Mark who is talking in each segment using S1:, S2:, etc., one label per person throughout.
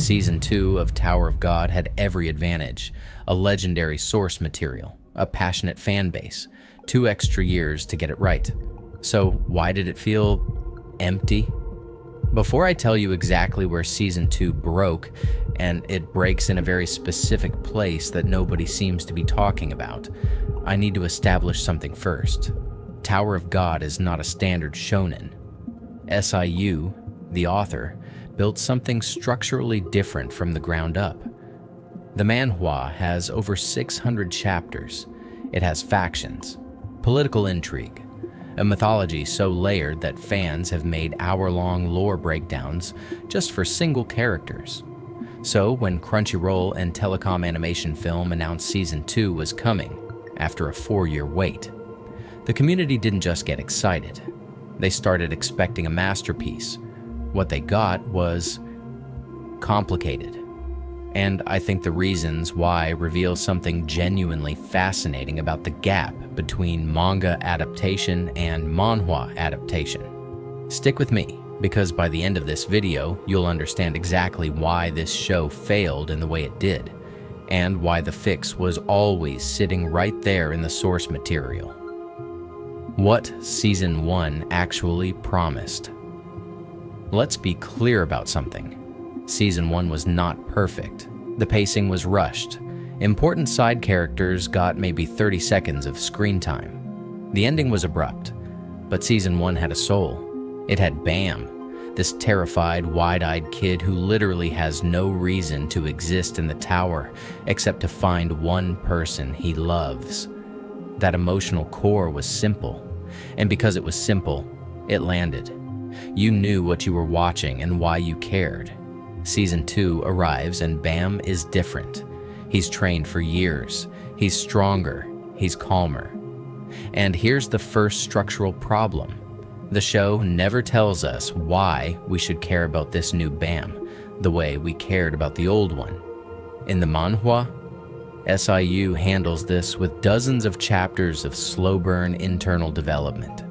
S1: Season 2 of Tower of God had every advantage: a legendary source material, a passionate fan base, 2 extra years to get it right. So why did it feel empty? Before I tell you exactly where Season 2 broke, and it breaks in a very specific place that nobody seems to be talking about, I need to establish something first. Tower of God is not a standard shounen. SIU, the author, built something structurally different from the ground up. The Manhwa has over 600 chapters. It has factions, political intrigue, a mythology so layered that fans have made hour-long lore breakdowns just for single characters. So when Crunchyroll and Telecom Animation Film announced Season 2 was coming, after a 4-year wait, the community didn't just get excited. They started expecting a masterpiece. What they got was complicated. And I think the reasons why reveal something genuinely fascinating about the gap between manga adaptation and manhwa adaptation. Stick with me, because by the end of this video, you'll understand exactly why this show failed in the way it did, and why the fix was always sitting right there in the source material. What Season 1 actually promised. Let's be clear about something. Season 1 was not perfect. The pacing was rushed. Important side characters got maybe 30 seconds of screen time. The ending was abrupt, but Season 1 had a soul. It had Bam, this terrified, wide-eyed kid who literally has no reason to exist in the tower except to find one person he loves. That emotional core was simple, and because it was simple, it landed. You knew what you were watching and why you cared. Season 2 arrives and Bam is different. He's trained for years. He's stronger. He's calmer. And here's the first structural problem. The show never tells us why we should care about this new Bam the way we cared about the old one. In the manhwa, SIU handles this with dozens of chapters of slow-burn internal development.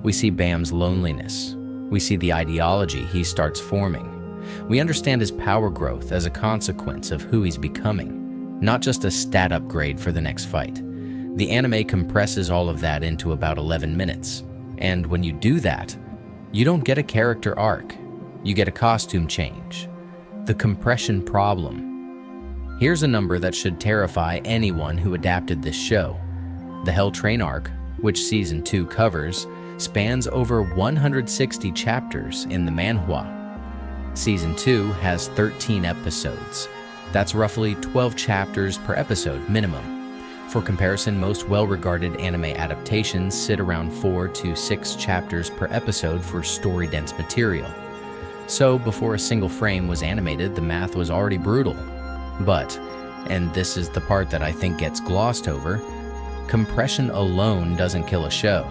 S1: We see Bam's loneliness. We see the ideology he starts forming. We understand his power growth as a consequence of who he's becoming, not just a stat upgrade for the next fight. The anime compresses all of that into about 11 minutes. And when you do that, you don't get a character arc. You get a costume change. The compression problem. Here's a number that should terrify anyone who adapted this show. The Hell Train arc, which Season 2 covers, spans over 160 chapters in the manhwa. Season 2 has 13 episodes. That's roughly 12 chapters per episode minimum. For comparison, most well-regarded anime adaptations sit around 4 to 6 chapters per episode for story-dense material. So before a single frame was animated, the math was already brutal. But, and this is the part that I think gets glossed over, compression alone doesn't kill a show.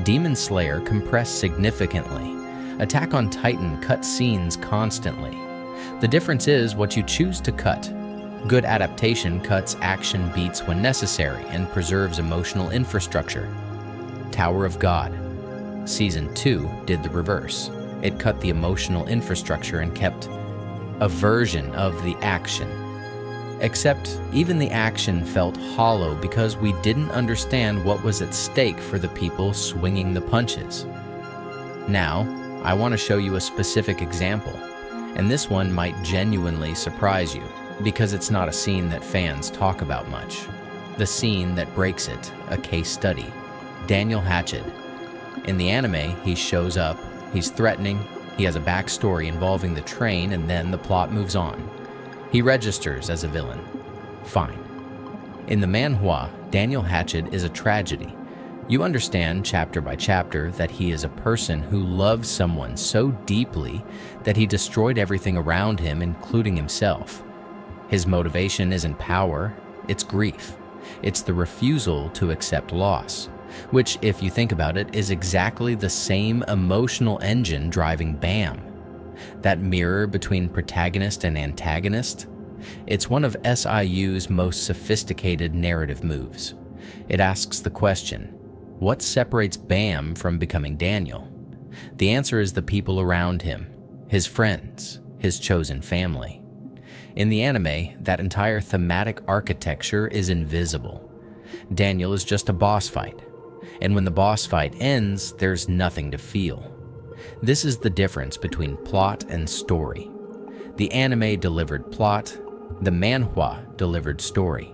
S1: Demon Slayer compressed significantly. Attack on Titan cut scenes constantly. The difference is what you choose to cut. Good adaptation cuts action beats when necessary and preserves emotional infrastructure. Tower of God. Season 2 did the reverse. It cut the emotional infrastructure and kept a version of the action. Except even the action felt hollow because we didn't understand what was at stake for the people swinging the punches. Now, I want to show you a specific example, and this one might genuinely surprise you because it's not a scene that fans talk about much. The scene that breaks it, a case study. Daniel Hatchid. In the anime, he shows up, he's threatening, he has a backstory involving the train, and then the plot moves on. He registers as a villain. Fine. In the manhwa, Daniel Hatchid is a tragedy. You understand chapter by chapter that he is a person who loves someone so deeply that he destroyed everything around him, including himself. His motivation isn't power, it's grief. It's the refusal to accept loss, which, if you think about it, is exactly the same emotional engine driving Bam. That mirror between protagonist and antagonist? It's one of SIU's most sophisticated narrative moves. It asks the question, what separates Bam from becoming Daniel? The answer is the people around him, his friends, his chosen family. In the anime, that entire thematic architecture is invisible. Daniel is just a boss fight, and when the boss fight ends, there's nothing to feel. This is the difference between plot and story. The anime delivered plot, the manhwa delivered story.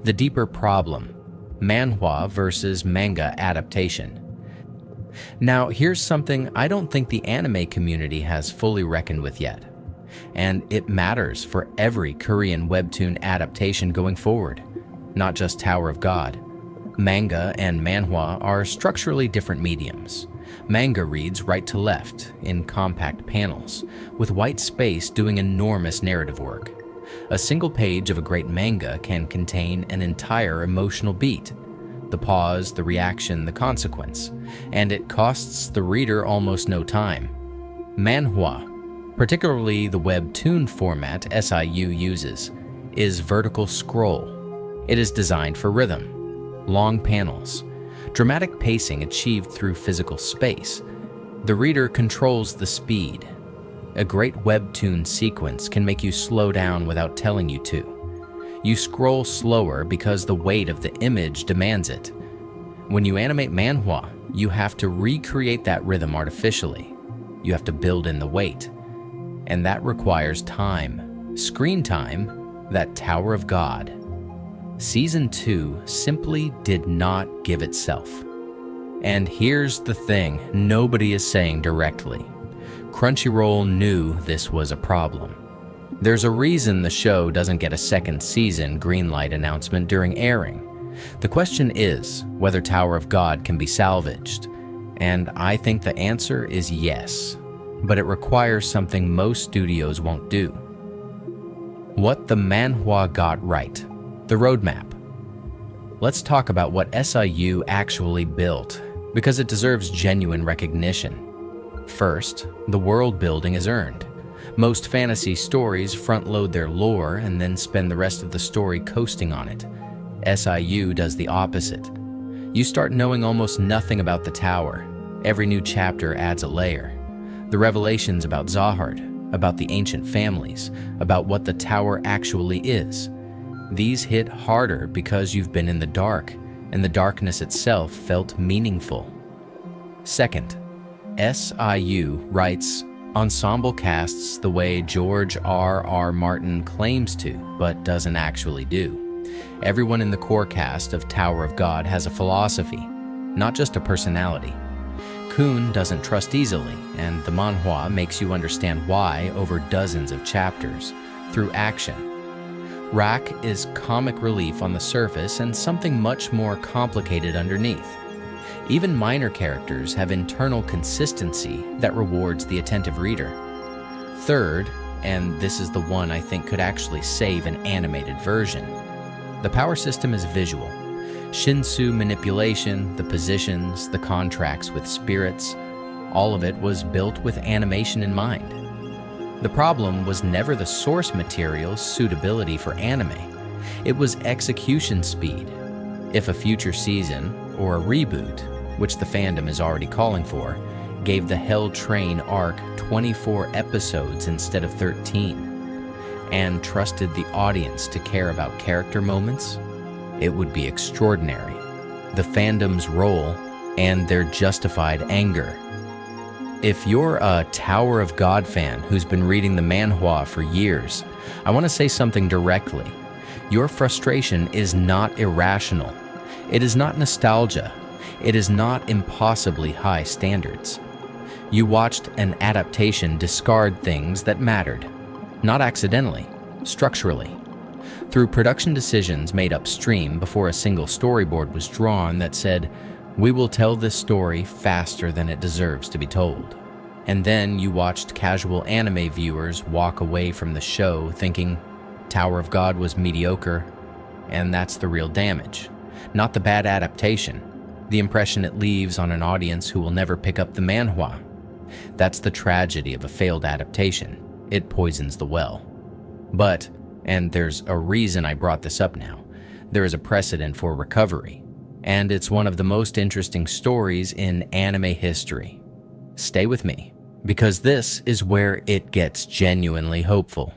S1: The deeper problem, manhwa versus manga adaptation. Now, here's something I don't think the anime community has fully reckoned with yet, and it matters for every Korean webtoon adaptation going forward, not just Tower of God. Manga and manhwa are structurally different mediums. Manga reads right to left in compact panels, with white space doing enormous narrative work. A single page of a great manga can contain an entire emotional beat, the pause, the reaction, the consequence, and it costs the reader almost no time. Manhwa, particularly the webtoon format SIU uses, is vertical scroll. It is designed for rhythm, long panels, dramatic pacing achieved through physical space. The reader controls the speed. A great webtoon sequence can make you slow down without telling you to. You scroll slower because the weight of the image demands it. When you animate manhwa, you have to recreate that rhythm artificially. You have to build in the weight. And that requires time. Screen time, that Tower of God. Season 2 simply did not give itself. And here's the thing nobody is saying directly. Crunchyroll knew this was a problem. There's a reason the show doesn't get a second season greenlight announcement during airing. The question is whether Tower of God can be salvaged. And I think the answer is yes. But it requires something most studios won't do. What the manhwa got right. The roadmap. Let's talk about what SIU actually built, because it deserves genuine recognition. First, the world building is earned. Most fantasy stories front-load their lore and then spend the rest of the story coasting on it. SIU does the opposite. You start knowing almost nothing about the tower. Every new chapter adds a layer. The revelations about Zahard, about the ancient families, about what the tower actually is. These hit harder because you've been in the dark, and the darkness itself felt meaningful. Second, SIU writes ensemble casts the way George R.R. Martin claims to, but doesn't actually do. Everyone in the core cast of Tower of God has a philosophy, not just a personality. Kun doesn't trust easily, and the manhwa makes you understand why over dozens of chapters, through action. Rak is comic relief on the surface and something much more complicated underneath. Even minor characters have internal consistency that rewards the attentive reader. Third, and this is the one I think could actually save an animated version, the power system is visual. Shinsu manipulation, the positions, the contracts with spirits, all of it was built with animation in mind. The problem was never the source material's suitability for anime. It was execution speed. If a future season, or a reboot, which the fandom is already calling for, gave the Hell Train arc 24 episodes instead of 13, and trusted the audience to care about character moments, it would be extraordinary. The fandom's role and their justified anger. If you're a Tower of God fan who's been reading the manhwa for years, I want to say something directly. Your frustration is not irrational. It is not nostalgia. It is not impossibly high standards. You watched an adaptation discard things that mattered, not accidentally, structurally. Through production decisions made upstream before a single storyboard was drawn that said, "We will tell this story faster than it deserves to be told." And then you watched casual anime viewers walk away from the show thinking Tower of God was mediocre, and that's the real damage, not the bad adaptation, the impression it leaves on an audience who will never pick up the manhwa. That's the tragedy of a failed adaptation. It poisons the well. But, and there's a reason I brought this up now, there is a precedent for recovery, and it's one of the most interesting stories in anime history. Stay with me. because this is where it gets genuinely hopeful.